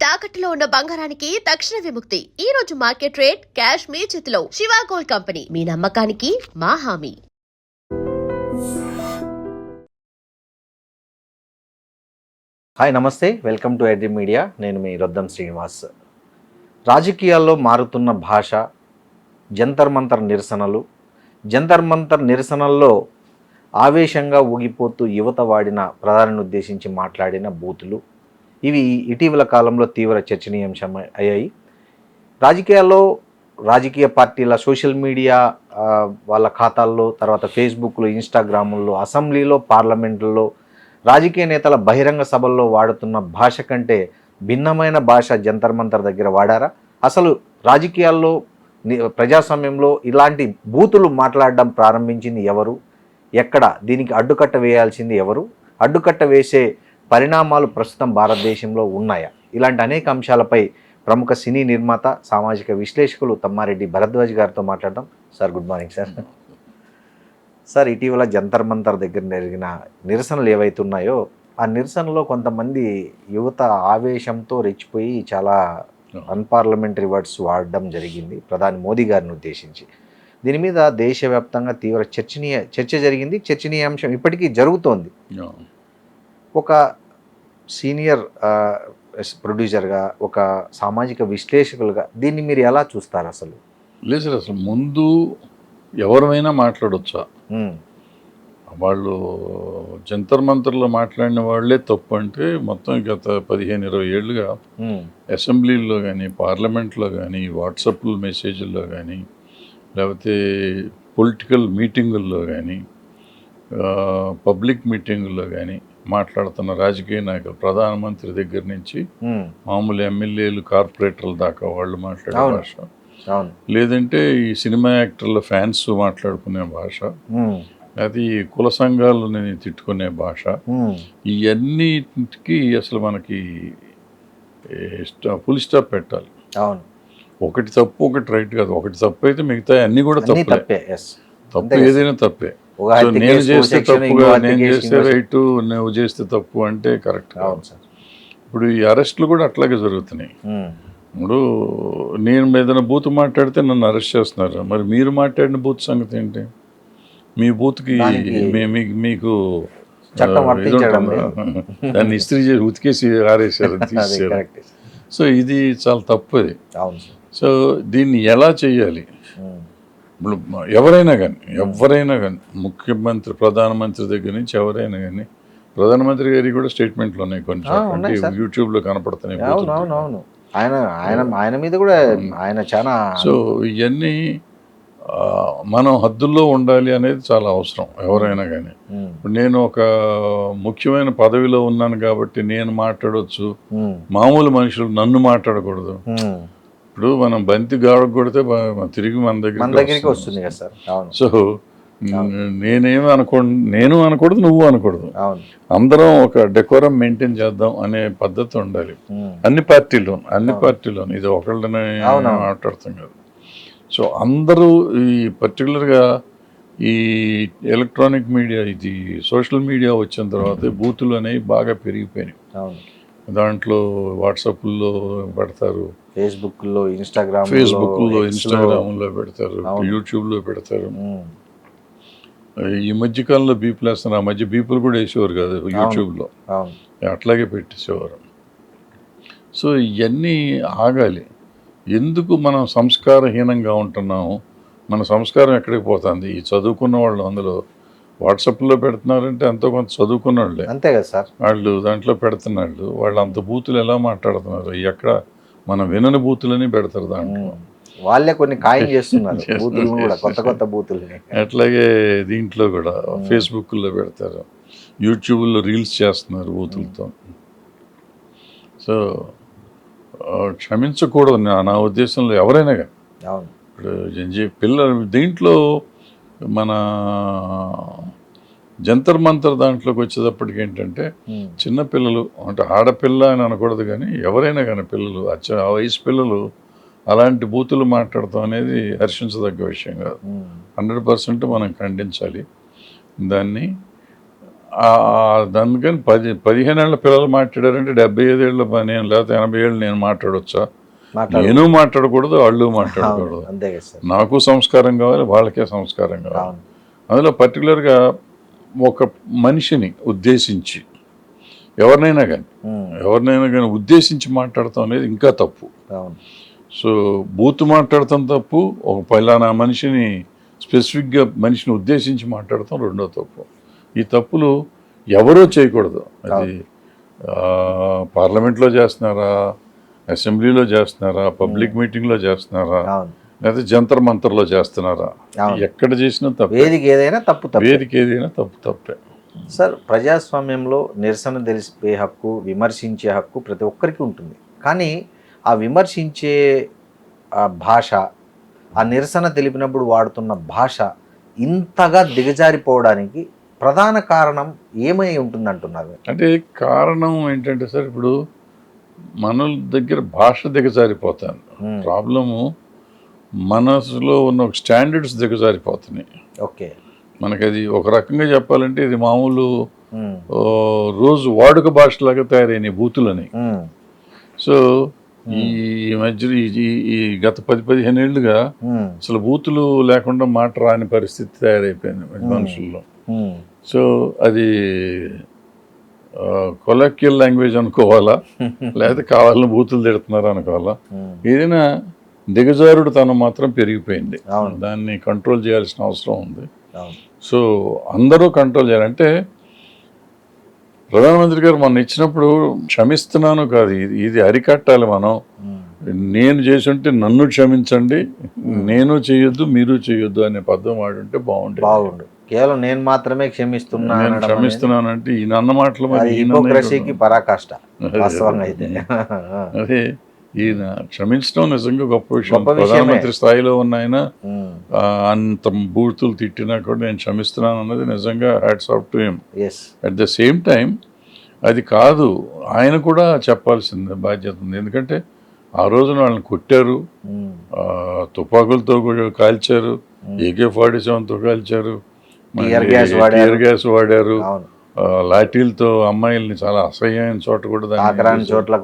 తాకట్టులో ఉన్న బంగారానికి తక్షణ విముక్తి. ఈ రోజు మార్కెట్ రేట్ క్యాష్ మీ చేతిలో. శివ గోల్డ్ కంపెనీ, మీ నమ్మకానికి మా హామీ. హాయ్, నమస్తే, వెల్కమ్ టు ఎడ్రీ మీడియా. నేను మీ రొద్దం శ్రీనివాస్. రాజకీయాల్లో మారుతున్న భాష, జంతర్ మంతర్ నిరసనలు, జంతర్ మంతర్ నిరసనల్లో ఆవేశంగా ఊగిపోతూ యువత వాడిన ప్రధానిని ఉద్దేశించి మాట్లాడిన బూతులు, ఇవి ఇటీవల కాలంలో తీవ్ర చర్చనీయాంశం అయ్యాయి. రాజకీయాల్లో రాజకీయ పార్టీల సోషల్ మీడియా వాళ్ళ ఖాతాల్లో, తర్వాత ఫేస్బుక్లో, ఇన్స్టాగ్రాముల్లో, అసెంబ్లీలో, పార్లమెంట్లో, రాజకీయ నేతల బహిరంగ సభల్లో వాడుతున్న భాష కంటే భిన్నమైన భాష జంతర్ మంతర్ దగ్గర వాడారా? అసలు రాజకీయాల్లో, ప్రజాస్వామ్యంలో ఇలాంటి బూతులు మాట్లాడడం ప్రారంభించింది ఎవరు? ఎక్కడ? దీనికి అడ్డుకట్ట వేయాల్సింది ఎవరు? అడ్డుకట్ట వేసే పరిణామాలు ప్రస్తుతం భారతదేశంలో ఉన్నాయా? ఇలాంటి అనేక అంశాలపై ప్రముఖ సినీ నిర్మాత, సామాజిక విశ్లేషకులు తమ్మారెడ్డి భరద్వాజ్ గారితో మాట్లాడడం. Sir, good morning sir. Sir, ఇటీవల జంతర్ మంతర్ దగ్గర జరిగిన నిరసనలు ఏవైతున్నాయో ఆ నిరసనలో కొంతమంది యువత ఆవేశంతో రెచ్చిపోయి చాలా అన్పార్లమెంటరీ వర్డ్స్ వాడడం జరిగింది ప్రధాని మోదీ గారిని ఉద్దేశించి. దీని మీద దేశవ్యాప్తంగా తీవ్ర చర్చ జరిగింది. చర్చనీయాంశం ఇప్పటికీ జరుగుతోంది. ఒక సీనియర్ ప్రొడ్యూసర్గా, ఒక సామాజిక విశ్లేషకులుగా దీన్ని మీరు ఎలా చూస్తారు? అసలు లేదు సార్, అసలు ముందు ఎవరైనా మాట్లాడొచ్చా? వాళ్ళు జంతర్ మంతర్లో మాట్లాడిన వాళ్ళే తప్పు అంటే మొత్తం గత 15-20 ఏళ్ళుగా అసెంబ్లీల్లో కానీ, పార్లమెంట్లో కానీ, వాట్సాప్ మెసేజ్ల్లో కానీ, లేకపోతే పొలిటికల్ మీటింగుల్లో కానీ, పబ్లిక్ మీటింగుల్లో కానీ మాట్లాడుతున్న రాజకీయ నాయకులు, ప్రధానమంత్రి దగ్గర నుంచి మామూలు ఎమ్మెల్యేలు, కార్పొరేటర్ల దాకా వాళ్ళు మాట్లాడే భాష, లేదంటే ఈ సినిమా యాక్టర్ల ఫ్యాన్స్ మాట్లాడుకునే భాష, అది కుల సంఘాలని తిట్టుకునే భాష, ఇవన్నిటికి అసలు మనకి ఫుల్ స్టాప్ పెట్టాలి. ఒకటి తప్పు, ఒకటి రైట్ కాదు. ఒకటి తప్పు అయితే మిగతా అన్నీ కూడా తప్పే. తప్పు ఏదైనా తప్పే. సో నేను చేస్తే తప్పుగా, నేను చేస్తే రైటు, నువ్వు చేస్తే తప్పు అంటే కరెక్ట్ కాదు. ఇప్పుడు ఈ అరెస్టులు కూడా అట్లాగే జరుగుతున్నాయి. ఇప్పుడు నేను ఏదైనా బూత్ మాట్లాడితే నన్ను అరెస్ట్ చేస్తున్నారు. మరి మీరు మాట్లాడిన బూత్ సంగతి ఏంటి? మీ బూత్కి మీకు దాన్ని ఇస్త్రీ చేసి ఉతికేసి ఆరేసారు, తీసేసారు. సో ఇది చాలా తప్పది. సో దీన్ని ఎలా చేయాలి? ఇప్పుడు ఎవరైనా కానీ ముఖ్యమంత్రి, ప్రధానమంత్రి దగ్గర నుంచి ఎవరైనా కానీ, ప్రధానమంత్రి గారికి కూడా స్టేట్మెంట్లు ఉన్నాయి కొన్ని, యూట్యూబ్లో కనపడుతున్నాయి. ఆయన మీద కూడా ఆయన చాలా. సో ఇవన్నీ మనం హద్దుల్లో ఉండాలి అనేది చాలా అవసరం ఎవరైనా కానీ. నేను ఒక ముఖ్యమైన పదవిలో ఉన్నాను కాబట్టి నేను మాట్లాడవచ్చు, మామూలు మనుషులు నన్ను మాట్లాడకూడదు. ఇప్పుడు మనం బంతి గాడ కొడితే తిరిగి మన దగ్గరికి వస్తుంది కదా సార్. సో నేను అనకూడదు, నువ్వు అనకూడదు. అందరం ఒక డెకోరం మెయింటైన్ చేద్దాం అనే పద్ధతి ఉండాలి అన్ని పార్టీలో. ఇది ఒకళ్ళనే మాట్లాడుతాం కదా. సో అందరూ ఈ పర్టికులర్గా ఈ ఎలక్ట్రానిక్ మీడియా, ఇది సోషల్ మీడియా వచ్చిన తర్వాత బూతులు అనేవి బాగా పెరిగిపోయినాయి. దాంట్లో వాట్సాప్లో పెడతారు, ఫేస్బుక్లో, ఇన్స్టాగ్రామ్లో పెడతారు, యూట్యూబ్లో పెడతారు. ఈ మధ్యకాలంలో బీపులు వేస్తున్నారు. ఆ మధ్య బీపులు కూడా వేసేవారు కాదు యూట్యూబ్లో, అట్లాగే పెట్టేసేవారు. సో ఇవన్నీ ఆగాలి. ఎందుకు మనం సంస్కారహీనంగా ఉంటున్నాము? మన సంస్కారం ఎక్కడికి పోతుంది? ఈ చదువుకున్న వాళ్ళు అందులో వాట్సాప్లో పెడుతున్నారంటే ఎంతో కొంత చదువుకున్న వాళ్ళే, అంతే కదా సార్. వాళ్ళు దాంట్లో పెడుతున్నాళ్ళు. వాళ్ళు అంత బూతులు ఎలా మాట్లాడుతున్నారు? ఎక్కడ మనం వినని బూతులని పెడతారు దాంట్లో. వాళ్ళే కొన్ని ఖాయం చేస్తున్నారు కొత్త బూతులు. అట్లాగే దీంట్లో కూడా ఫేస్బుక్లో పెడతారు, యూట్యూబ్లో రీల్స్ చేస్తున్నారు బూతులతో. సో క్షమించకూడదు నా ఉద్దేశంలో ఎవరైనా కానీ. ఇప్పుడు పిల్లలు దీంట్లో మన జంతర్ మంతర్ దాంట్లోకి వచ్చేటప్పటికి ఏంటంటే, చిన్నపిల్లలు అంటే ఆడపిల్ల అని అనకూడదు కానీ ఎవరైనా కానీ పిల్లలు, ఆ వయసు పిల్లలు అలాంటి బూతులు మాట్లాడటం అనేది హర్షించదగ్గ విషయం కాదు. 100% మనం ఖండించాలి దాన్ని. అందుకని 15 ఏళ్ళ పిల్లలు మాట్లాడారంటే 75 ఏళ్ళ నేను లేకపోతే 80 ఏళ్ళు నేను మాట్లాడవచ్చా? నేను మాట్లాడకూడదు, వాళ్ళు మాట్లాడకూడదు. అంతే కదా సార్. నాకు సంస్కారం కావాలి, వాళ్ళకే సంస్కారం కావాలి. అందులో పర్టికులర్గా ఒక మనిషిని ఉద్దేశించి ఎవరినైనా కానీ ఉద్దేశించి మాట్లాడటం అనేది ఇంకా తప్పు. సో బూత్ మాట్లాడటం తప్పు, ఒక పలానా మనిషిని స్పెసిఫిక్గా మనిషిని ఉద్దేశించి మాట్లాడటం రెండో తప్పు. ఈ తప్పులు ఎవరో చేయకూడదు. అది పార్లమెంట్లో చేస్తున్నారా, అసెంబ్లీలో చేస్తున్నారా, పబ్లిక్ మీటింగ్లో చేస్తున్నారా, లేకపోతే జంతర్ మంతర్లో చేస్తున్నారా, ఎక్కడ చేసినా తప్పు. వేదిక ఏదైనా తప్పే. సార్, ప్రజాస్వామ్యంలో నిరసన తెలిపే హక్కు, విమర్శించే హక్కు ప్రతి ఒక్కరికి ఉంటుంది. కానీ ఆ విమర్శించే భాష, ఆ నిరసన తెలిపినప్పుడు వాడుతున్న భాష ఇంతగా దిగజారిపోవడానికి ప్రధాన కారణం ఏమై ఉంటుంది అంటున్నారు? అంటే కారణం ఏంటంటే సార్, ఇప్పుడు మన దగ్గర భాష దిగజారిపోతాను. ప్రాబ్లము మనసులో ఉన్న ఒక స్టాండర్డ్స్ దిగజారిపోతున్నాయి. ఓకే. మనకి అది ఒక రకంగా చెప్పాలంటే ఇది మామూలు రోజు వాడుక భాషలాగా తయారైన బూతులని. సో ఈ మధ్యలో ఈ గత 10-15 ఏళ్ళుగా అసలు బూతులు లేకుండా మాట రాని పరిస్థితి తయారైపోయింది మనుషుల్లో. సో అది కొలక్యువల్ లాంగ్వేజ్ అనుకోవాలా, లేకపోతే కావాలని బూతులు తిడుతున్నారు అనుకోవాలా, ఏదైనా దిగజారుడు తనం మాత్రం పెరిగిపోయింది. దాన్ని కంట్రోల్ చేయాల్సిన అవసరం ఉంది. సో అందరూ కంట్రోల్ చేయాలంటే ప్రధానమంత్రి గారు మొన్న ఇచ్చినప్పుడు క్షమిస్తున్నాను కాదు, ఇది అరికట్టాలి మనం. నేను చేసి ఉంటే నన్ను క్షమించండి, నేను చేయొద్దు మీరు చేయొద్దు అనే పద్ధతి వాడుంటే బాగుండు. కేవలం నేను మాత్రమే క్షమిస్తున్నానంటే ఈయన అన్న మాటలు పరాకాష్ట. అదే ఈయన క్షమించడం నిజంగా గొప్ప విషయం. ప్రధానమంత్రి స్థాయిలో ఉన్న ఆయన అంత బూతులు తిట్టినా కూడా నేను క్షమిస్తున్నాను అన్నది నిజంగా hats off to him. At the same time అది కాదు, ఆయన కూడా చెప్పాల్సింది బాధ్యత ఉంది. ఎందుకంటే ఆ రోజున వాళ్ళని కొట్టారు, తుపాకులతో కూడా కాల్చారు, AK-47తో కాల్చారు, టియర్ గ్యాస్ వాడారు, లాఠీలతో అమ్మాయిల్ని చాలా అసహ్యమైన చోట కూడా చోట్ల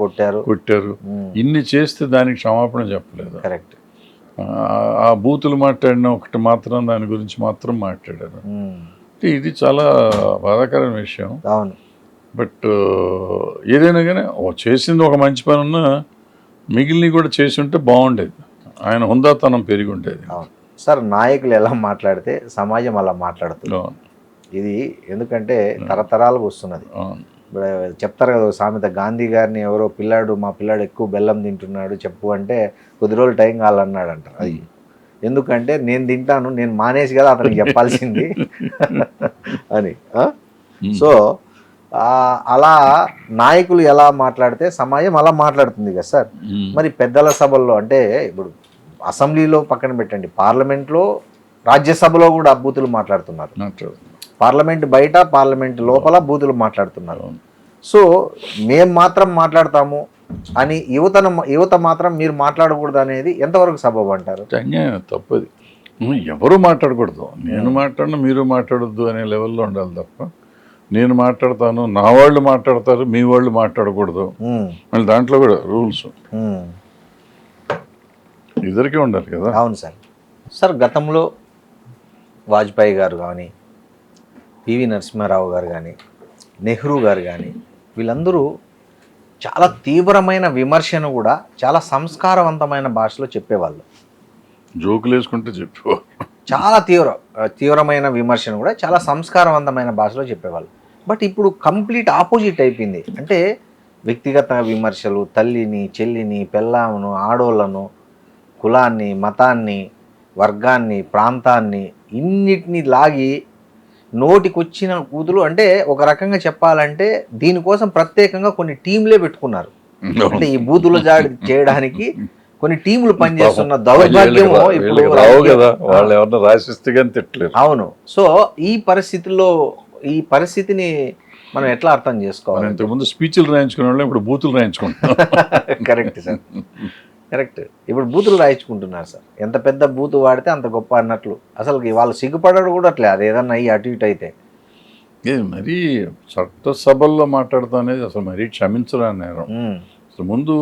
కొట్టారు. ఇన్ని చేస్తే దానికి క్షమాపణ చెప్పలేదు. కరెక్ట్. ఆ బూతులు మాట్లాడిన ఒకటి మాత్రం దాని గురించి మాత్రం మాట్లాడారు. ఇది చాలా బాధాకరమైన విషయం. బట్ ఏదైనా కానీ చేసింది ఒక మంచి పని ఉన్నా మిగిలినవి కూడా చేసి ఉంటే బాగుండేది, ఆయన హుందాతనం పెరిగి ఉండేది. సార్, నాయకులు ఎలా మాట్లాడితే సమాజం అలా మాట్లాడుతుంది. ఇది ఎందుకంటే తరతరాలకు వస్తున్నది. చెప్తారు కదా సామెత, గాంధీ గారిని ఎవరో మా పిల్లాడు ఎక్కువ బెల్లం తింటున్నాడు చెప్పు అంటే కొద్ది రోజులు టైం కావాలన్నాడు అంటారు. అది ఎందుకంటే నేను తింటాను, నేను మానేసి కదా అతనికి చెప్పాల్సింది అని. సో అలా నాయకులు ఎలా మాట్లాడితే సమాజం అలా మాట్లాడుతుంది కదా సార్. మరి పెద్దల సభల్లో అంటే ఇప్పుడు అసెంబ్లీలో పక్కన పెట్టండి, పార్లమెంట్లో, రాజ్యసభలో కూడా బూతులు మాట్లాడుతున్నారు. పార్లమెంట్ బయట, పార్లమెంట్ లోపల బూతులు మాట్లాడుతున్నారు. సో మేము మాత్రం మాట్లాడతాము అని యువత మాత్రం మీరు మాట్లాడకూడదు అనేది ఎంతవరకు సబబు అంటారు? తప్పది. ఎవరు మాట్లాడకూడదు, నేను మాట్లాడినా మీరు మాట్లాడొద్దు అనే లెవెల్లో ఉండాలి తప్ప నేను మాట్లాడతాను, నా వాళ్ళు మాట్లాడతారు, మీ వాళ్ళు మాట్లాడకూడదు మళ్ళీ దాంట్లో కూడా రూల్స్ ఇద్దరికీ ఉండాలి కదా. అవును సార్. సార్, గతంలో వాజ్పేయి గారు కానీ, పివి నరసింహారావు గారు కానీ, నెహ్రూ గారు కానీ, వీళ్ళందరూ చాలా తీవ్రమైన విమర్శను కూడా చాలా సంస్కారవంతమైన భాషలో చెప్పేవాళ్ళు. జోకులు వేసుకుంటే చెప్పేవాళ్ళు. చాలా తీవ్రమైన విమర్శను కూడా చాలా సంస్కారవంతమైన భాషలో చెప్పేవాళ్ళు. బట్ ఇప్పుడు కంప్లీట్ ఆపోజిట్ అయిపోయింది. అంటే వ్యక్తిగత విమర్శలు, తల్లిని, చెల్లిని, పెళ్ళామును, ఆడోళ్ళను, కులాన్ని, మతాన్ని, వర్గాన్ని, ప్రాంతాన్ని ఇన్నిటిని లాగి నోటికొచ్చిన కూతులు. అంటే ఒక రకంగా చెప్పాలంటే దీనికోసం ప్రత్యేకంగా కొన్ని టీంలే పెట్టుకున్నారు. అంటే ఈ బూతులు జాడి చేయడానికి కొన్ని టీములు పనిచేస్తున్న దౌర్భాగ్యం ఇప్పుడు. అవును. సో ఈ పరిస్థితుల్లో ఈ పరిస్థితిని మనం ఎట్లా అర్థం చేసుకోవాలి? ఇంతకుముందు స్పీచ్లు రాయించుకునే వాళ్ళు ఇప్పుడు బూతులు రాయించుకుంటున్నాం. Correct sir, correct. ఇప్పుడు బూతులు రాయించుకుంటున్నారు సార్. ఎంత పెద్ద బూతు వాడితే అంత గొప్ప అన్నట్లు. అసలు వాళ్ళు సిగ్గుపడడు కూడా అట్లే, అది ఏదన్నా అయ్యి అటు ఇటు అయితే. మరీ చట్టసభల్లో మాట్లాడతాం అనేది అసలు మరీ క్షమించరాని నేరం. అసలు ముందు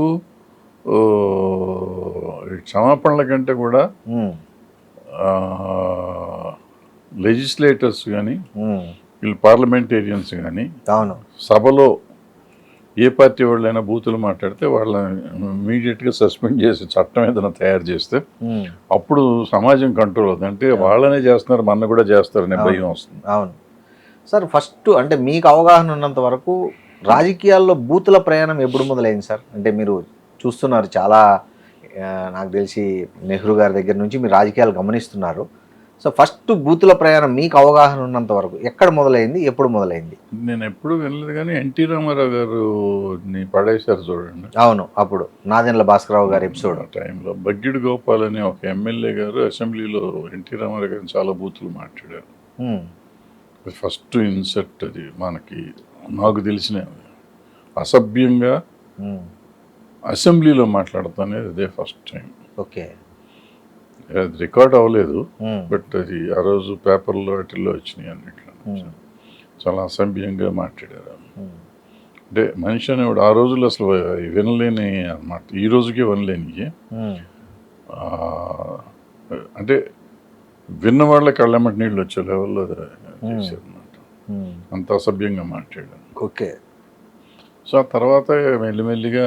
క్షమాపణల కంటే కూడా లెజిస్లేటర్స్ కానీ వీళ్ళు పార్లమెంటేరియన్స్ కానీ సభలో ఏ పార్టీ వాళ్ళైనా బూతులు మాట్లాడితే వాళ్ళని ఇమీడియట్గా సస్పెండ్ చేసి చట్టం ఏదైనా తయారు చేస్తే అప్పుడు సమాజం కంట్రోల్ అవుతుంది. అంటే వాళ్ళనే చేస్తున్నారు, మన కూడా చేస్తారనే భయం వస్తుంది. అవును సార్. ఫస్ట్ అంటే మీకు అవగాహన ఉన్నంత వరకు రాజకీయాల్లో బూతుల ప్రయాణం ఎప్పుడు మొదలైంది సార్? అంటే మీరు చూస్తున్నారు చాలా, నాకు తెలిసి నెహ్రూ గారి దగ్గర నుంచి మీరు రాజకీయాలు గమనిస్తున్నారు. సో ఫస్ట్ బూతుల ప్రయాణం మీకు అవగాహన ఉన్నంత వరకు ఎక్కడ మొదలైంది, ఎప్పుడు మొదలైంది? నేను ఎప్పుడు వినలేదు కానీ ఎన్టీ రామారావు గారు పడేశారు చూడండి. అవును, అప్పుడు నాదెండ్ల భాస్కరరావు గారి ఎపిసోడ్ టైంలో బగ్గిడి గోపాల్ అని ఒక ఎమ్మెల్యే గారు అసెంబ్లీలో ఎన్టీ రామారావు గారిని చాలా బూతులు మాట్లాడారు. ఫస్ట్ ఇన్సెట్ అది మనకి, నాకు తెలిసిన అసభ్యంగా అసెంబ్లీలో మాట్లాడతానేది అదే ఫస్ట్ టైం. ఓకే, అది రికార్డ్ అవ్వలేదు, బట్ అది ఆ రోజు పేపర్లో వాటిల్లో వచ్చినాయి అన్నిట్లో. చాలా అసభ్యంగా మాట్లాడారు. అంటే మనిషి అనేవాడు ఆ రోజుల్లో అసలు వినలేని అన్నమాట, ఈ రోజుకే వినలేని. అంటే విన్న వాళ్ళ కళ్ళెమ్మటి నీళ్ళు వచ్చే లెవెల్లో చేశారు అన్నమాట. అంత అసభ్యంగా మాట్లాడాను. ఓకే. సో ఆ తర్వాత మెల్లిమెల్లిగా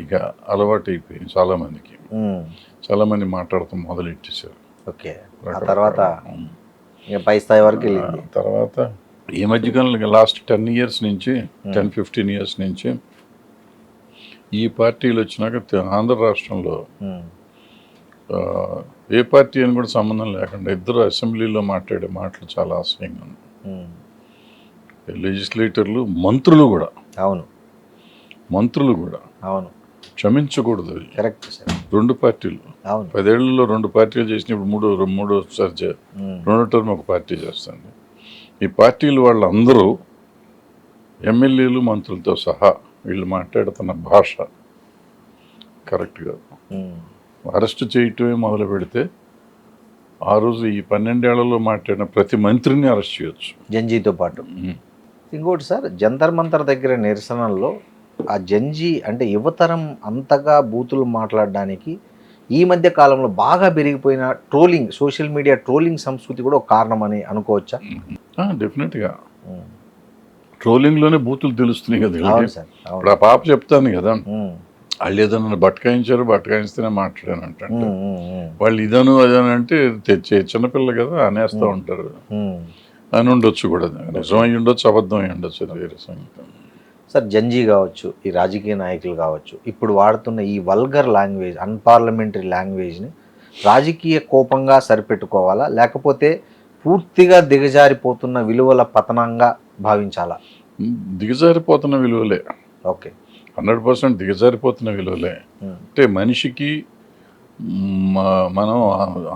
ఇక అలవాటు అయిపోయింది చాలామందికి. చాలామంది మాట్లాడటం మొదలెట్టేశారు. ఓకే, తర్వాత పై స్థాయి వరకు వెళ్ళింది. తర్వాత ఈ మధ్యకాలంలో లాస్ట్ 10 years నుంచి 10-15 years నుంచి ఈ పార్టీలు వచ్చినాక ఆంధ్ర రాష్ట్రంలో ఏ పార్టీ అని కూడా సంబంధం లేకుండా ఇద్దరు అసెంబ్లీలో మాట్లాడే మాటలు చాలా అసహ్యంగా ఉన్నాయి. లెజిస్లేటర్లు, మంత్రులు కూడా. అవును, మంత్రులు కూడా. అవును, క్షమించకూడదు అది. Correct sir. 2 పార్టీలు 10 ఏళ్లలో 2 పార్టీలు చేసినప్పుడు మూడోసారి 2వ టర్మ్ ఒక పార్టీ చేస్తుంది. ఈ పార్టీలు వాళ్ళందరూ ఎమ్మెల్యేలు, మంత్రులతో సహా వీళ్ళు మాట్లాడుతున్న భాష కరెక్ట్ కాదు. అరెస్ట్ చేయటమే మొదలు పెడితే ఆ రోజు ఈ 12 ఏళ్లలో మాట్లాడిన ప్రతి మంత్రిని అరెస్ట్ చేయొచ్చు జంజీతో పాటు. ఇంకోటి సార్, జంతర్ మంతర్ దగ్గర నిరసనల్లో ఆ జంజీ అంటే యువతరం అంతగా బూతులు మాట్లాడడానికి ఈ మధ్య కాలంలో బాగా పెరిగిపోయిన ట్రోలింగ్, సోషల్ మీడియా ట్రోలింగ్ సంస్కృతి కూడా ఒక కారణం అని అనుకోవచ్చా? డెఫినెట్గా ట్రోలింగ్లోనే బూతులు తెలుస్తున్నాయి కదా. ఇప్పుడు ఆ పాప చెప్తాను కదా, వాళ్ళు ఏదో నన్ను బట్టకాయిస్తేనే మాట్లాడాను అంటే వాళ్ళు ఇదను అదని అంటే తెచ్చే చిన్నపిల్ల కదా అనేస్తూ ఉంటారు అని ఉండొచ్చు కూడా. నిజం అయి ఉండొచ్చు, అబద్ధం అయి ఉండొచ్చు, అది వేరే సంగతి. సార్, జంజీ కావచ్చు, ఈ రాజకీయ నాయకులు కావచ్చు, ఇప్పుడు వాడుతున్న ఈ వల్గర్ లాంగ్వేజ్, అన్పార్లమెంటరీ లాంగ్వేజ్ని రాజకీయ కోపంగా సరిపెట్టుకోవాలా, లేకపోతే పూర్తిగా దిగజారిపోతున్న విలువల పతనంగా భావించాలా? దిగజారిపోతున్న విలువలే. ఓకే, 100% దిగజారిపోతున్న విలువలే. అంటే మనిషికి మనం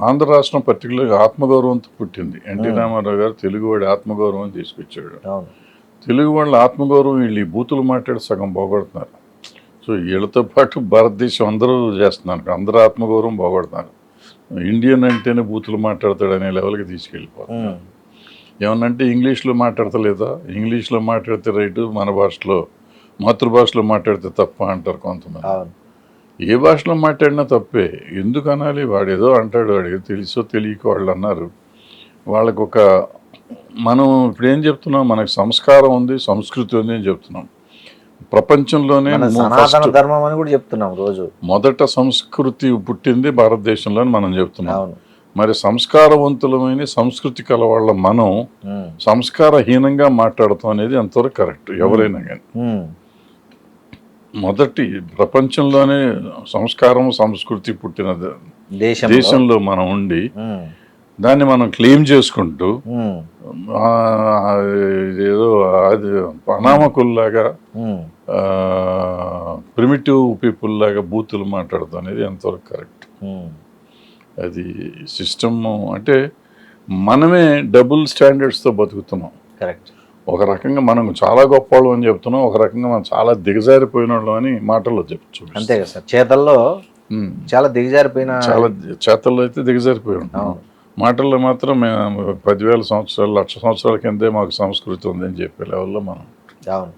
ఆంధ్ర రాష్ట్రం పర్టికులర్గా ఆత్మగౌరవంతో పుట్టింది. ఎన్టీ రామారావు గారు తెలుగువాడి ఆత్మగౌరవం తీసుకొచ్చాడు. తెలుగు వాళ్ళ ఆత్మగౌరవం వీళ్ళు ఈ బూతులు మాట్లాడి సగం పోగొడుతున్నారు. సో వీళ్ళతో పాటు భారతదేశం అందరూ చేస్తున్నారు, అందరూ ఆత్మగౌరవం పోగొడుతున్నారు. ఇండియన్ అంటేనే బూతులు మాట్లాడతాడు అనే లెవెల్కి తీసుకెళ్ళిపోతున్నారు. ఏమన్నంటే ఇంగ్లీష్లో మాట్లాడతలేదా, ఇంగ్లీష్లో మాట్లాడితే రైటు, మన భాషలో మాతృభాషలో మాట్లాడితే తప్ప అంటారు కొంతమంది. ఏ భాషలో మాట్లాడినా తప్పే, ఎందుకు అనాలి? వాడు ఏదో అంటాడు, వాడికి తెలుసో తెలియక వాళ్ళు అన్నారు. వాళ్ళకు ఒక మనం ఇప్పుడు ఏం చెప్తున్నాం, మనకు సంస్కారం ఉంది, సంస్కృతి ఉంది అని చెప్తున్నాం. ప్రపంచంలోనే సనాతన ధర్మం అని కూడా చెప్తున్నాం రోజు. మొదట సంస్కృతి పుట్టింది భారతదేశంలో అని మనం చెప్తున్నాం. మరి సంస్కారవంతులమైన సంస్కృతి కలవాళ్ళ మనం సంస్కారహీనంగా మాట్లాడతాం అనేది ఎంతవరకు కరెక్ట్? ఎవరైనా కానీ మొదటి ప్రపంచంలోనే సంస్కారం, సంస్కృతి పుట్టిన దేశంలో మనం ఉండి దాన్ని మనం క్లెయిమ్ చేసుకుంటూ ఏదో అది అనామకుల్లాగా, ప్రిమిటివ్ పీపుల్ లాగా బూతులు మాట్లాడతాం అనేది ఎంతవరకు కరెక్ట్? అది సిస్టమ్. అంటే మనమే డబుల్ స్టాండర్డ్స్తో బతుకుతున్నాం. కరెక్ట్. ఒక రకంగా మనం చాలా గొప్పవాళ్ళం అని చెప్తున్నాం, ఒక రకంగా మనం చాలా దిగజారిపోయిన వాళ్ళం అని మాటల్లో చెప్పచ్చు. అంతే కదా సార్, చేతల్లో చాలా దిగజారిపోయిన, చాలా చేతల్లో అయితే దిగజారిపోయి ఉంటాం. మాటల్లో మాత్రం మేము 10,000 సంవత్సరాలు 1,00,000 సంవత్సరాల కిందే మాకు సంస్కృతి ఉందని చెప్పే లెవెల్లో మనం. అవును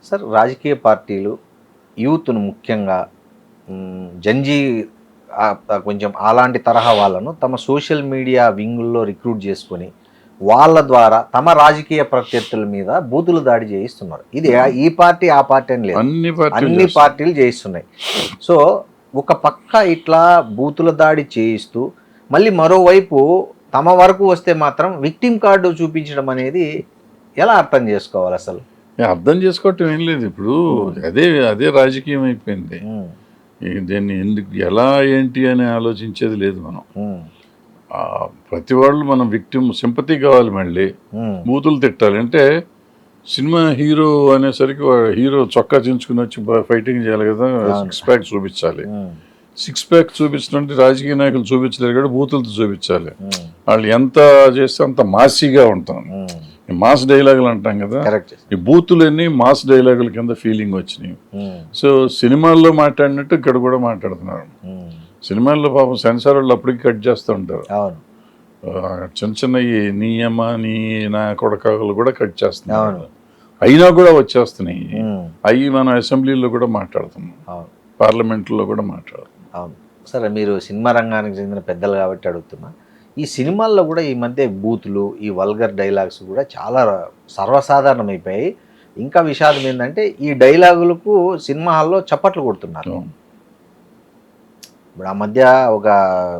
సార్. రాజకీయ పార్టీలు యూత్ను ముఖ్యంగా జంజీ కొంచెం అలాంటి తరహా వాళ్ళను తమ సోషల్ మీడియా వింగుల్లో రిక్రూట్ చేసుకొని వాళ్ళ ద్వారా తమ రాజకీయ ప్రత్యర్థుల మీద బూతులు దాడి చేయిస్తున్నారు. ఇది ఈ పార్టీ ఆ పార్టీ అని లేదు, అన్ని పార్టీలు చేయిస్తున్నాయి. సో ఒక పక్క ఇట్లా బూతుల దాడి చేయిస్తూ మళ్ళీ మరోవైపు తమ వరకు వస్తే మాత్రం విక్టిమ్ కార్డు చూపించడం అనేది ఎలా అర్థం చేసుకోవాలి అసలు? అర్థం చేసుకోవటం ఏం లేదు. ఇప్పుడు అదే రాజకీయం అయిపోయింది. దీన్ని ఎందుకు ఎలా ఏంటి అని ఆలోచించేది లేదు మనం. ప్రతి వాళ్ళు మనం విక్టిమ్ సింపతి కావాలి, మళ్ళీ బూతులు తిట్టాలి. అంటే సినిమా హీరో అనేసరికి హీరో చొక్కా చించుకుని వచ్చి ఫైటింగ్ చేయాలి కదా, 6 ప్యాక్ చూపించాలి. 6 ప్యాక్ చూపించినట్టు రాజకీయ నాయకులు చూపించలేరు కదా, బూతులతో చూపించాలి. వాళ్ళు ఎంత చేస్తే అంత మాసీగా ఉంటాం. మాస్ డైలాగులు అంటాం కదా, ఈ బూతులన్నీ మాస్ డైలాగుల కింద ఫీలింగ్ వచ్చినాయి. సో సినిమాల్లో మాట్లాడినట్టు ఇక్కడ కూడా మాట్లాడుతున్నారు. సినిమాల్లో పాపం సెన్సార్ వాళ్ళు అప్పటికి కట్ చేస్తూ ఉంటారు. చిన్న చిన్న నీ అమ్మ నీ నా కొడకాలు కూడా కట్ చేస్తున్నారు. అయినా కూడా వచ్చేస్తున్నాయి. అవి మనం అసెంబ్లీలో కూడా మాట్లాడుతున్నాం, పార్లమెంట్లో కూడా మాట్లాడుతున్నాం. అవును. సరే, మీరు సినిమా రంగానికి చెందిన పెద్దలు కాబట్టి అడుగుతున్నా, ఈ సినిమాల్లో కూడా ఈ మధ్య బూతులు, ఈ వల్గర్ డైలాగ్స్ కూడా చాలా సర్వసాధారణమైపోయాయి. ఇంకా విషాదం ఏంటంటే ఈ డైలాగులకు సినిమా హాల్లో చప్పట్లు కొడుతున్నారు. ఇప్పుడు ఆ మధ్య ఒక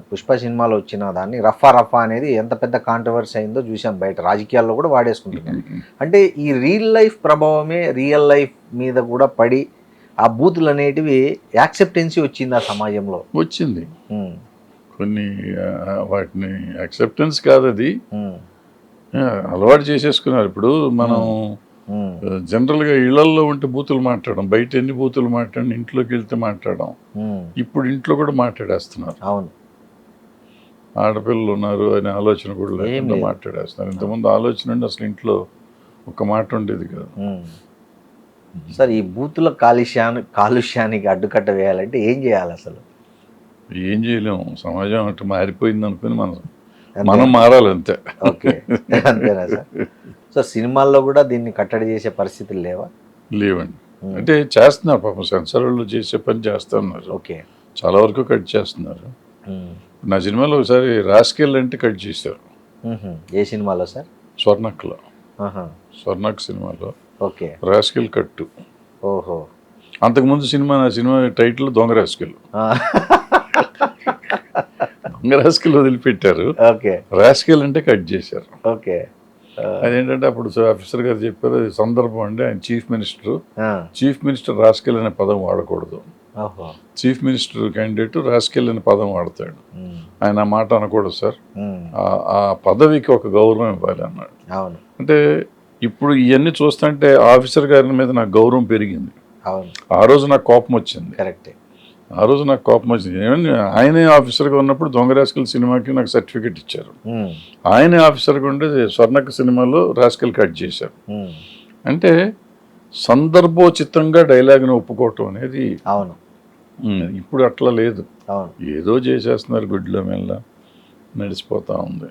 పుష్ప సినిమాలో వచ్చిన దాన్ని రఫా రఫా అనేది ఎంత పెద్ద కాంట్రవర్సీ అయిందో చూసాం. బయట రాజకీయాల్లో కూడా వాడేసుకుంటున్నారు. అంటే ఈ రియల్ లైఫ్ ప్రభావమే రియల్ లైఫ్ మీద కూడా పడి ఆ బూతులు అనేటివి యాక్సెప్టెన్సీ వచ్చింది ఆ సమాజంలో. వచ్చింది కొన్ని వాటిని యాక్సెప్టెన్స్ కాదు, అది అలవాటు చేసేసుకున్నారు. ఇప్పుడు మనం జనరల్గా ఇళ్లల్లో ఉంటే బూతులు మాట్లాడడం, బయట ఎన్ని బూతులు మాట్లాడి ఇంట్లోకి వెళ్తే మాట్లాడడం. ఇప్పుడు ఇంట్లో కూడా మాట్లాడేస్తున్నారు. అవును, ఆడపిల్లలు ఉన్నారు అనే ఆలోచన కూడా లేకుండా మాట్లాడేస్తున్నారు. ఇంతకుముందు ఆలోచన ఉండి అసలు ఇంట్లో ఒక మాట ఉండేది కాదు. సార్, ఈ బూతుల కాలుష్యానికి అడ్డుకట్ట వేయాలంటే ఏం చేయాలి అసలు? ఏం చేయలేము, సమాజం అటు మారిపోయింది అనుకుని మనం మారాలి అంతే. ఓకే, అంతేనా సార్? సో సినిమాల్లో కూడా దీన్ని కట్టడి చేసే పరిస్థితులు లేవండి. అంటే చేస్తున్నారు పాపం, సెన్సార్ వాళ్ళు చేసే పని చేస్తున్నారు. ఓకే, చాలా వరకు కట్ చేస్తున్నారు. నా సినిమాలో ఒకసారి రాస్కెల్ అంటే కట్ చేశారు. ఏ సినిమాలో సార్? స్వర్ణక్లో, స్వర్ణక్ సినిమాలో. ఓకే, రాస్కెల్ కట్టు. ఓహో, అంతకుముందు నా సినిమా టైటిల్ దొంగ రాస్కెల్. దొంగ రాస్కెల్ వదిలిపెట్టారు, రాస్కెల్ అంటే కట్ చేశారు. ఓకే, అదేంటంటే అప్పుడు ఆఫీసర్ గారు చెప్పారు, సందర్భం అండి, ఆయన చీఫ్ మినిస్టర్ రాస్కెల్ అనే పదం వాడకూడదు. చీఫ్ మినిస్టర్ క్యాండిడేట్ రాస్కెల్ అనే పదం వాడతాడు, ఆయన ఆ మాట అనకూడదు సార్, ఆ పదవికి ఒక గౌరవం ఇవ్వాలి అన్నాడు. అంటే ఇప్పుడు ఇవన్నీ చూస్తుంటే ఆఫీసర్ గారి మీద నాకు గౌరవం పెరిగింది. ఆ రోజు నాకు కోపం వచ్చింది. కరెక్టే, ఆ రోజు నాకు కోపం వచ్చింది. ఆయనే ఆఫీసర్గా ఉన్నప్పుడు దొంగ రాస్కెల్ సినిమాకి నాకు సర్టిఫికెట్ ఇచ్చారు. ఆయనే ఆఫీసర్గా ఉండే స్వర్ణక్ సినిమాలో రాస్కెల్ కట్ చేశారు. అంటే సందర్భోచితంగా డైలాగ్ని ఒప్పుకోవటం అనేది. అవును, ఇప్పుడు అట్లా లేదు. ఏదో చేసేస్తున్నారు, గుడ్లో మెల్ల నడిచిపోతూ ఉంది.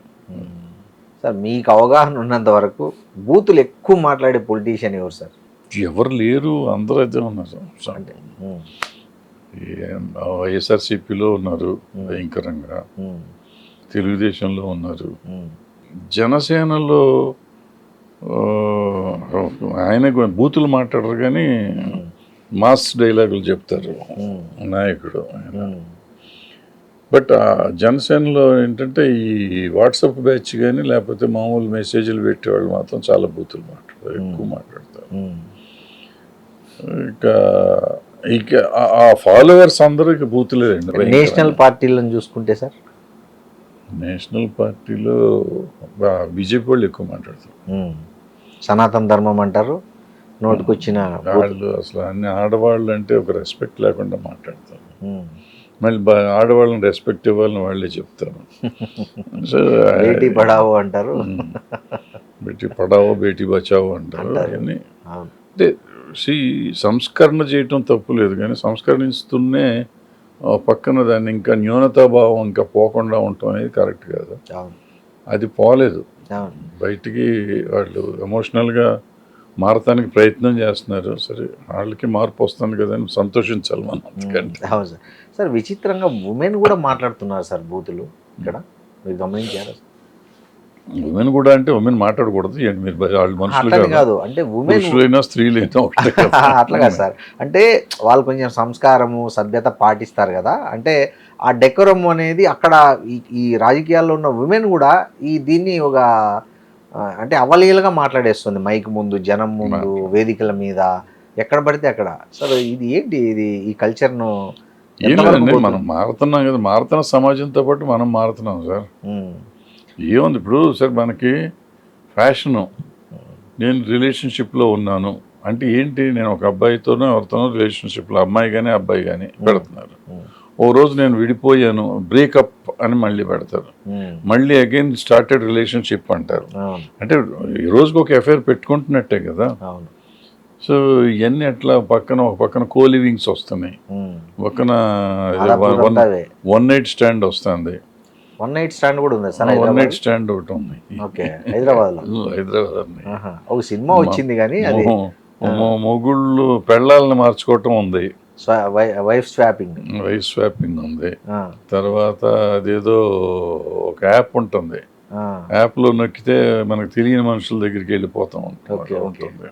సార్, మీకు అవగాహన ఉన్నంత వరకు బూతులు ఎక్కువ మాట్లాడే పొలిటీషియన్ ఎవరు సార్? ఎవరు లేరు, అందరూ అయితే ఉన్నారు. అంటే వైఎస్ఆర్సీపీలో ఉన్నారు భయంకరంగా, తెలుగుదేశంలో ఉన్నారు, జనసేనలో ఆయన బూతులు మాట్లాడరు కానీ మాస్ డైలాగులు చెప్తారు నాయకుడు. బట్ జనసేనలో ఏంటంటే ఈ వాట్సాప్ బ్యాచ్ కానీ లేకపోతే మామూలు మెసేజ్లు పెట్టేవాళ్ళు మాత్రం చాలా బూతులు మాట్లాడతారు, ఎక్కువ మాట్లాడతారు. ఇక ఆ ఫాలోవర్స్ అందరూ ఇక బూతులేదండి. నేషనల్ పార్టీలను చూసుకుంటే సార్, నేషనల్ పార్టీలో బీజేపీ వాళ్ళు ఎక్కువ మాట్లాడతారు. సనాతన ధర్మం అంటారు, నోటికొచ్చిన వాళ్ళు అసలు అన్ని ఆడవాళ్ళు అంటే ఒక రెస్పెక్ట్ లేకుండా మాట్లాడతారు. మళ్ళీ ఆడవాళ్ళని రెస్పెక్ట్ ఇవ్వాలని వాళ్ళే చెప్తారు. సో బేటీ పడావో అంటారు, బేటీ పడావో బేటీ బచావో అంటారు. అవన్నీ అంటే సంస్కరణ చేయటం తప్పు లేదు, కానీ సంస్కరణిస్తూనే పక్కన దాన్ని ఇంకా న్యూనతాభావం ఇంకా పోకుండా ఉండటం అనేది కరెక్ట్ కాదు. అది పోలేదు, బయటికి వాళ్ళు ఎమోషనల్గా మారటానికి ప్రయత్నం చేస్తున్నారు. సరే, వాళ్ళకి మార్పు వస్తుంది కదా అని సంతోషించాలి మనం. అవును సార్. సార్ విచిత్రంగా ఉమెన్ కూడా మాట్లాడుతున్నారు సార్ బూతులు ఇక్కడ, మీరు గమనించారా? ఉమెన్ కూడా అంటే ఉమెన్ మాట్లాడకూడదు ఏంటి మీరు? వాళ్ళు మనుషులు కాదు అంటే పురుషులైనా స్త్రీలైనా ఒకటే అట్లా కాదు సార్. అంటే వాళ్ళు కొంచెం సంస్కారము సభ్యత పాటిస్తారు కదా, అంటే ఆ డెకోరం అనేది అక్కడ ఈ రాజకీయాల్లో ఉన్న ఉమెన్ కూడా దీన్ని ఒక అంటే అవలీలగా మాట్లాడేస్తుంది మైక్ ముందు, జనం ముందు, వేదికల మీద, ఎక్కడ పడితే అక్కడ. సార్ ఇది ఏంటి, ఇది ఈ కల్చర్ను మనం మారుతున్నాం కదా, మారుతున్న సమాజంతో పాటు మనం మారుతున్నాం సార్. ఏముంది ఇప్పుడు సార్, మనకి ఫ్యాషను, నేను రిలేషన్షిప్లో ఉన్నాను అంటే ఏంటి, నేను ఒక అబ్బాయితోనో ఎవరితోనో రిలేషన్షిప్లో, అమ్మాయి కానీ అబ్బాయి కానీ పెడుతున్నారు. ఓ రోజు నేను విడిపోయాను, బ్రేకప్ అని మళ్ళీ పెడతారు, మళ్ళీ అగైన్ స్టార్టెడ్ రిలేషన్షిప్ అంటారు. అంటే ఈ రోజుకి ఒక అఫైర్ పెట్టుకుంటున్నట్టే కదా. సో ఇవన్నీ అట్లా ఒక పక్కన కోలివింగ్స్ వస్తున్నాయి, పక్కన వన్ నైట్ స్టాండ్ వస్తుంది. వన్ నైట్ స్టాండ్ కూడా ఉంది సార్. వన్ నైట్ స్టాండ్ ఒకటి ఉంది హైదరాబాద్. ఒక సినిమా వచ్చింది కానీ మొగుళ్ళు పెళ్ళాలని మార్చుకోవటం ఉంది, వైఫ్ స్వాపింగ్ ఉంది. తర్వాత అదేదో ఒక యాప్ ఉంటుంది, యాప్లో నొక్కితే మనకు తెలియని మనుషుల దగ్గరికి వెళ్ళిపోతాం ఉంటుంది,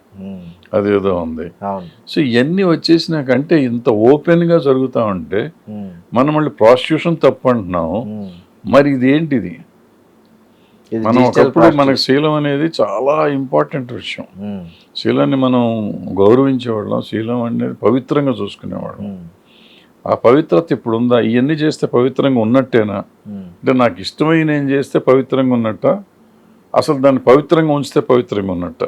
అదేదో ఉంది. సో ఇవన్నీ వచ్చేసినాకంటే ఇంత ఓపెన్గా జరుగుతూ ఉంటే మనం మళ్ళీ ప్రాస్టిట్యూషన్ తప్పు అంటున్నాము. మరి ఇదేంటిది? మనం ఒకప్పుడు మనకు శీలం అనేది చాలా ఇంపార్టెంట్ విషయం. శీలాన్ని మనం గౌరవించేవాళ్ళం, శీలం అనేది పవిత్రంగా చూసుకునేవాళ్ళం. ఆ పవిత్రత ఇప్పుడు ఉందా? ఇవన్నీ చేస్తే పవిత్రంగా ఉన్నట్టేనా? అంటే నాకు ఇష్టమై నేను చేస్తే పవిత్రంగా ఉన్నట్ట, అసలు దాన్ని పవిత్రంగా ఉంచితే పవిత్రంగా ఉన్నట్ట?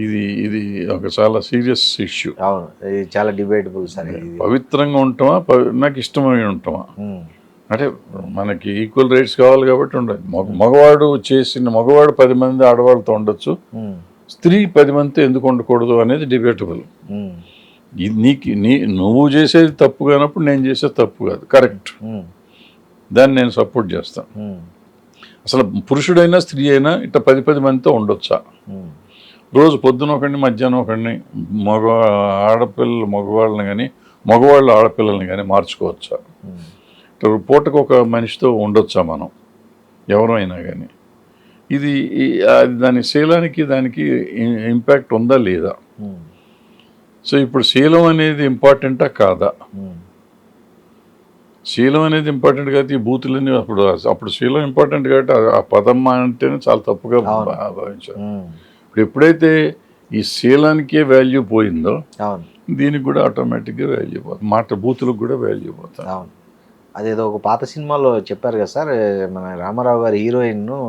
ఇది ఒక చాలా సీరియస్ ఇష్యూ. చాలా డిబేటబుల్ సార్. పవిత్రంగా ఉంటామా, నాకు ఇష్టమై ఉంటామా? అంటే మనకి ఈక్వల్ రైట్స్ కావాలి కాబట్టి ఉండదు. మగవాడు 10 మంది ఆడవాళ్ళతో ఉండొచ్చు, స్త్రీ 10 మందితో ఎందుకు ఉండకూడదు అనేది డిబేటబుల్. నువ్వు చేసేది తప్పు కానప్పుడు నేను చేసేది తప్పు కాదు, కరెక్ట్, దాన్ని నేను సపోర్ట్ చేస్తాను. అసలు పురుషుడైనా స్త్రీ అయినా ఇట్లా 10 మందితో ఉండొచ్చా? రోజు పొద్దున ఒకడిని, మధ్యాహ్నం ఒకడిని, మగవాళ్ళని కానీ మగవాళ్ళు ఆడపిల్లల్ని కానీ మార్చుకోవచ్చా? పూటకు ఒక మనిషితో ఉండొచ్చా మనం ఎవరైనా కానీ? ఇది దాని శీలానికి దానికి ఇంపాక్ట్ ఉందా లేదా? సో ఇప్పుడు శీలం అనేది ఇంపార్టెంటా కాదా? శీలం అనేది ఇంపార్టెంట్ కాబట్టి ఈ బూతులన్నీ అప్పుడు శీలం ఇంపార్టెంట్ కాబట్టి ఆ పదం అంటేనే చాలా తప్పుగా భావించారు. ఇప్పుడు ఎప్పుడైతే ఈ శీలానికే వాల్యూ పోయిందో దీనికి కూడా ఆటోమేటిక్గా వాల్యూ పోతుంది, బూతులకు కూడా వాల్యూ పోతుంది. అదేదో ఒక పాత సినిమాలో చెప్పారు కదా సార్, మన రామారావు గారి హీరోయిన్ను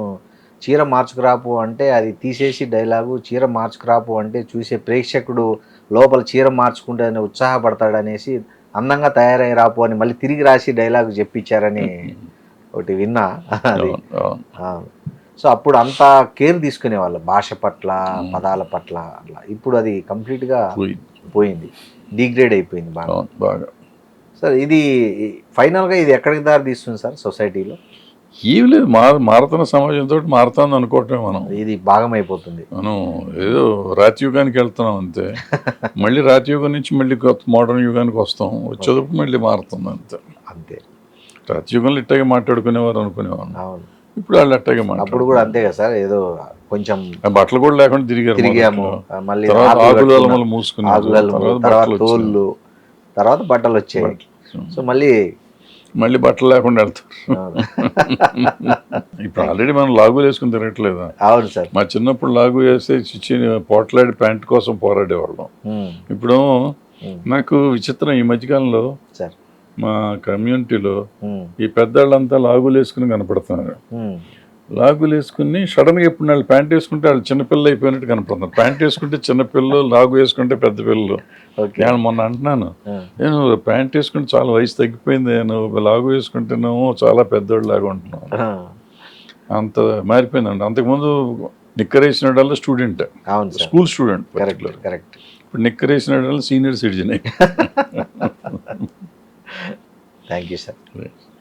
చీర మార్చుకురాపు అంటే అది తీసేసి డైలాగు, చీర మార్చుకురాపు అంటే చూసే ప్రేక్షకుడు లోపల చీర మార్చుకుంటే ఉత్సాహపడతాడనేసి అందంగా తయారై రాపు అని మళ్ళీ తిరిగి రాసి డైలాగు చెప్పించారని ఒకటి విన్నా. అది సో అప్పుడు అంత కేర్ తీసుకునేవాళ్ళు భాష పట్ల, పదాల పట్ల. అట్లా ఇప్పుడు అది కంప్లీట్గా పోయింది, డిగ్రేడ్ అయిపోయింది బాగా. సార్ ఇది ఫైనల్గా ఇది ఎక్కడికి దారి తీస్తుంది సార్ సొసైటీలో? ఏం లేదు, మారుతున్న సమాజంతో మారుతుంది అనుకోవటమే. మనం ఇది భాగం అయిపోతుంది, మనం ఏదో రాతియుగానికి వెళ్తున్నాం అంతే. మళ్ళీ రాతియుగం నుంచి మళ్ళీ కొత్త మోడర్న్ యుగానికి వస్తాం, వచ్చేటప్పుడు మళ్ళీ మారుతుంది అంతే. రాతియుగంలో ఇట్టాగే మాట్లాడుకునేవారు అనుకునేవారు, ఇప్పుడు వాళ్ళు అట్టాగే అప్పుడు కూడా అంతే కదా సార్. ఏదో కొంచెం బట్టలు కూడా లేకుండా తిరిగాము, మళ్ళీ ఆకులు మూసుకున్నారు, తర్వాత తోళ్ళు, తర్వాత బట్టలు వచ్చాయి. సో మళ్ళీ బట్టలు లేకుండా వెళ్తారు. ఇప్పుడు ఆల్రెడీ మనం లాగులు వేసుకుని తిరగట్లేదా? అవును సార్. మా చిన్నప్పుడు లాగు వేస్తే చిచ్చి పోట్లాడి ప్యాంట్ కోసం పోరాడేవాళ్ళం. ఇప్పుడు నాకు విచిత్రం, ఈ మధ్యకాలంలో మా కమ్యూనిటీలో ఈ పెద్దవాళ్ళంతా లాగులు వేసుకుని కనపడుతున్నారు. లాగులు వేసుకుని సడన్గా ఎప్పుడు వాళ్ళు ప్యాంట్ వేసుకుంటే వాళ్ళు చిన్నపిల్లలు అయిపోయినట్టు కనపడుతున్నారు. ప్యాంట్ వేసుకుంటే చిన్నపిల్లలు, లాగు వేసుకుంటే పెద్ద పిల్లలు. నేను మొన్న అంటున్నాను, నేను ప్యాంట్ వేసుకుంటే చాలా వయసు తగ్గిపోయింది, నువ్వు లాగు వేసుకుంటేనేమో చాలా పెద్దోళ్ళు లాగా ఉంటున్నావు. అంత మారిపోయిందండి. అంతకుముందు నిక్కర్ వేసినోడల్లా స్టూడెంట్, స్కూల్ స్టూడెంట్, కరెక్ట్. ఇప్పుడు నిక్కర్ వేసినోడల్లా senior citizen. Thank you sir. Right.